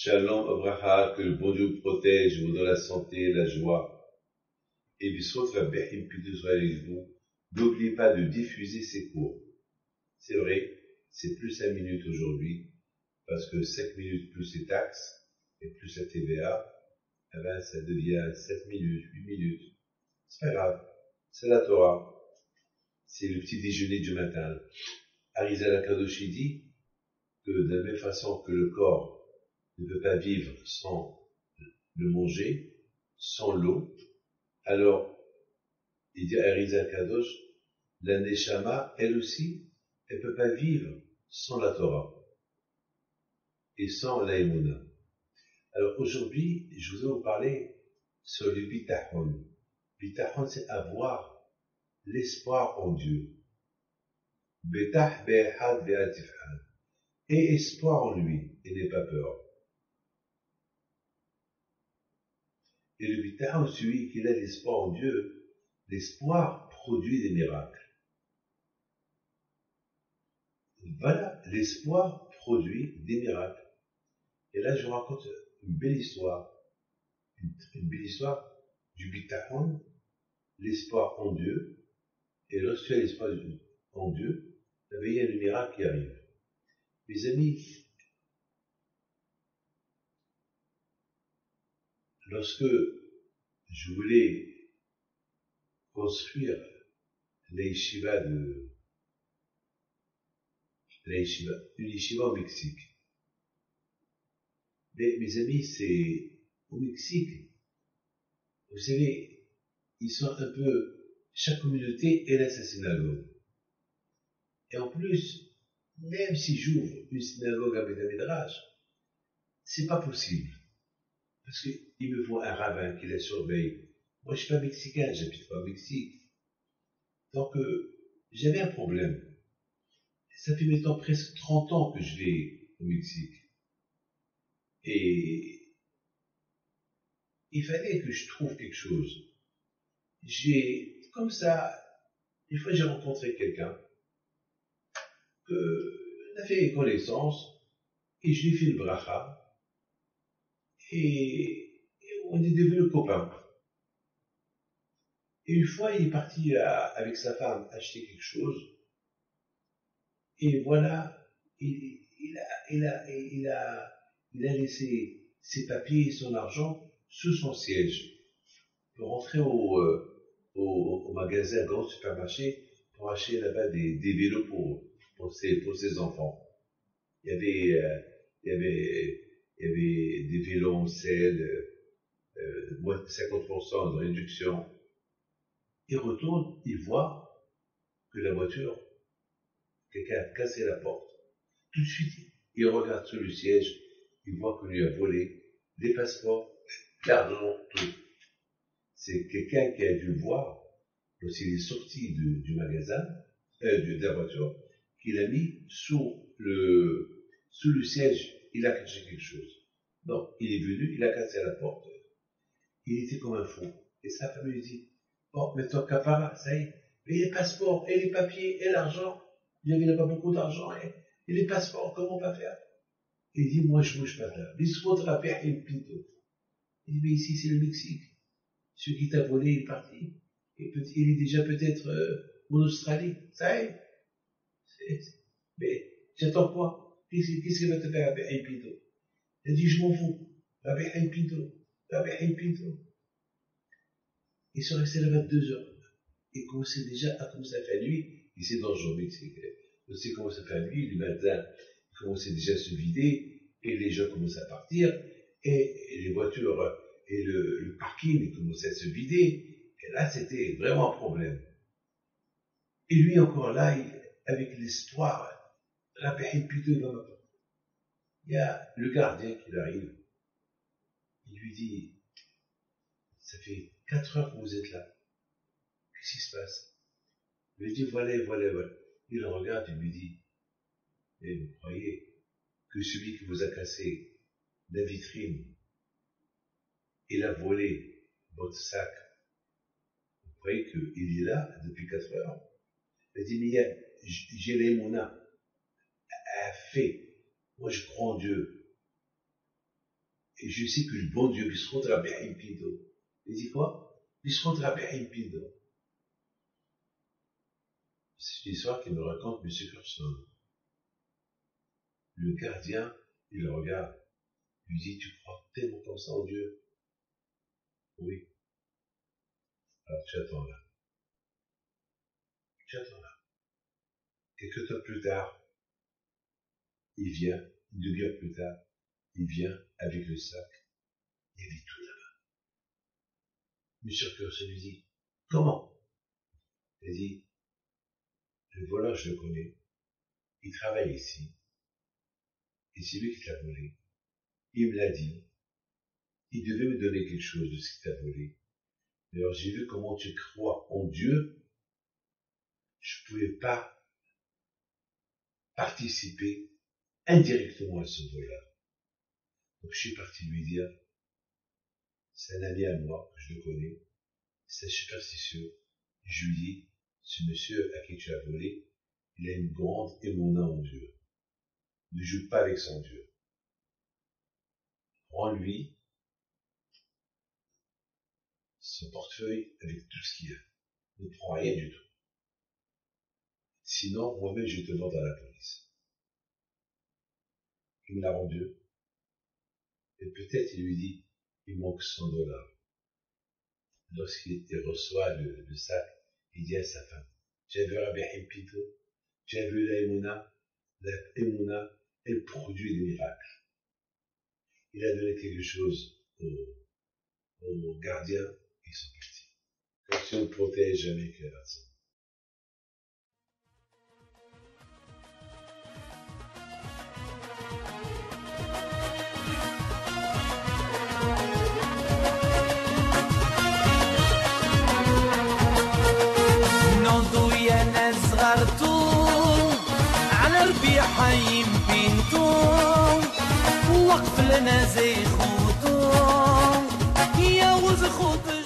Shalom Abraha, que le bon Dieu vous protège, vous donne la santé, la joie. Et Bisrot Rabbi Himpidu soit avec vous. N'oubliez pas de diffuser ces cours. C'est vrai, c'est plus 5 minutes aujourd'hui, parce que 5 minutes plus les taxes, et plus la TVA, eh ben, ça devient 7 minutes, 8 minutes. C'est pas grave. C'est la Torah. C'est le petit déjeuner du matin. Arizal Akadoshi dit que de la même façon que le corps ne peut pas vivre sans le manger, sans l'eau, alors, il dit à Arizal Kadosh, la Neshama, elle aussi, elle ne peut pas vivre sans la Torah et sans la Emouna. Alors aujourd'hui, je voudrais vous parler sur le Bitachon. Bitachon, c'est avoir l'espoir en Dieu. Betach be'ehad be'atif'an. Et espoir en lui, et n'aie pas peur. Et le Bitachon, celui qui a l'espoir en Dieu, l'espoir produit des miracles. Voilà, l'espoir produit des miracles. Et là, je vous raconte une belle histoire. Une belle histoire du Bitachon, l'espoir en Dieu. Et lorsque tu as l'espoir en Dieu, il y a le miracle qui arrive. Mes amis, lorsque je voulais construire une yeshiva au Mexique. Mais mes amis, c'est au Mexique. Vous savez, ils sont un peu, chaque communauté a sa synagogue. Et en plus, même si j'ouvre une synagogue à Beth-Midrash, c'est pas possible. Parce qu'il me faut un rabbin qui la surveille. Moi, je suis pas mexicain, j'habite pas au Mexique. Donc, j'avais un problème. Ça fait maintenant presque 30 ans que je vais au Mexique. Et il fallait que je trouve quelque chose. Comme ça, une fois j'ai rencontré quelqu'un, on a fait connaissance, et je lui ai fait une bracha, et on est devenus copains. Et une fois, il est parti avec sa femme acheter quelque chose, et voilà, il a laissé ses papiers et son argent sous son siège pour rentrer au magasin, grand supermarché, pour acheter là-bas des vélos pour ses enfants. Il y avait des vélos en selle, moins de 50% de réduction. Il retourne, il voit que la voiture, quelqu'un a cassé la porte. Tout de suite, il regarde sur le siège, il voit qu'on lui a volé les passeports, l'argent, tout. C'est quelqu'un qui a dû voir, lorsqu'il est sorti du magasin, de la voiture, qu'il a mis sous le siège, il a caché quelque chose. Donc, il est venu, il a cassé la porte. Il était comme un fou. Et sa femme lui dit, bon, maintenant capara, ça y est, mais les passeports, et les papiers, et l'argent, il n'y avait pas beaucoup d'argent, et les passeports, comment on va faire? Il dit, moi je bouge pas là. Il se faudra faire une pinto. Il dit, mais ici c'est le Mexique. Celui qui t'a volé est parti. Et il est déjà peut-être en Australie. Ça y est. Mais j'attends quoi? Qu'est-ce qu'il va te faire avec un pinto? Il dit, je m'en fous. Avec un pinto. Avec un pinto. Ils sont restés là-bas 2 heures. Il commençait déjà à commencer à faire nuit. Et c'est dangereux au Mexique. Lorsqu'il commence à faire nuit, le matin, il commençait déjà à se vider. Et les gens commençaient à partir. Et les voitures et le parking commençaient à se vider. Et là, c'était vraiment un problème. Et lui, encore là, avec l'espoir, il y a le gardien qui arrive. Il lui dit, ça fait 4 heures que vous êtes là. Qu'est-ce qui se passe? Il lui dit, voilà. Il le regarde, il lui dit, mais vous croyez que celui qui vous a cassé la vitrine, il a volé votre sac, vous croyez qu'il est là depuis 4 heures? Il dit, mais j'ai les mouna, a fait, moi je crois en Dieu. Et je sais que le bon Dieu, il se rendra bien impido. Il dit quoi? Il se rendra bien impido. C'est l'histoire qu'il me raconte M. Curson. Le gardien, il le regarde. Il lui dit, tu crois tellement comme ça en Dieu? Oui. Alors tu attends là. Tu attends là. Quelques temps plus tard, il vient, une demi-heure plus tard, il vient avec le sac. Il y avait tout là-bas. M. Curson lui dit, comment? Il dit, le voleur, je le connais. Il travaille ici. Et c'est lui qui t'a volé. Il me l'a dit. Il devait me donner quelque chose de ce qu'il t'a volé. Alors j'ai vu comment tu crois en Dieu. Je ne pouvais pas participer indirectement à ce voleur. Donc je suis parti lui dire, c'est un ami à moi, que je le connais, c'est superstitieux. Je lui dis, ce monsieur à qui tu as volé, il a une grande émona en Dieu. Ne joue pas avec son Dieu. Rends-lui son portefeuille avec tout ce qu'il y a. Ne prends rien du tout. Sinon, moi-même, je te demande à la police. Il me l'a rendu. Et peut-être il lui dit, il manque $100. Lorsqu'il reçoit le sac, il dit à sa femme, tu as vu Rabbi Pinto, tu as vu la Emouna, elle produit des miracles. Il a donné quelque chose aux gardiens, ils sont partis. Comme si on ne protège jamais que la raison. على ربيعها يمبينتو وقف لنا زي خوتو يا وز خوت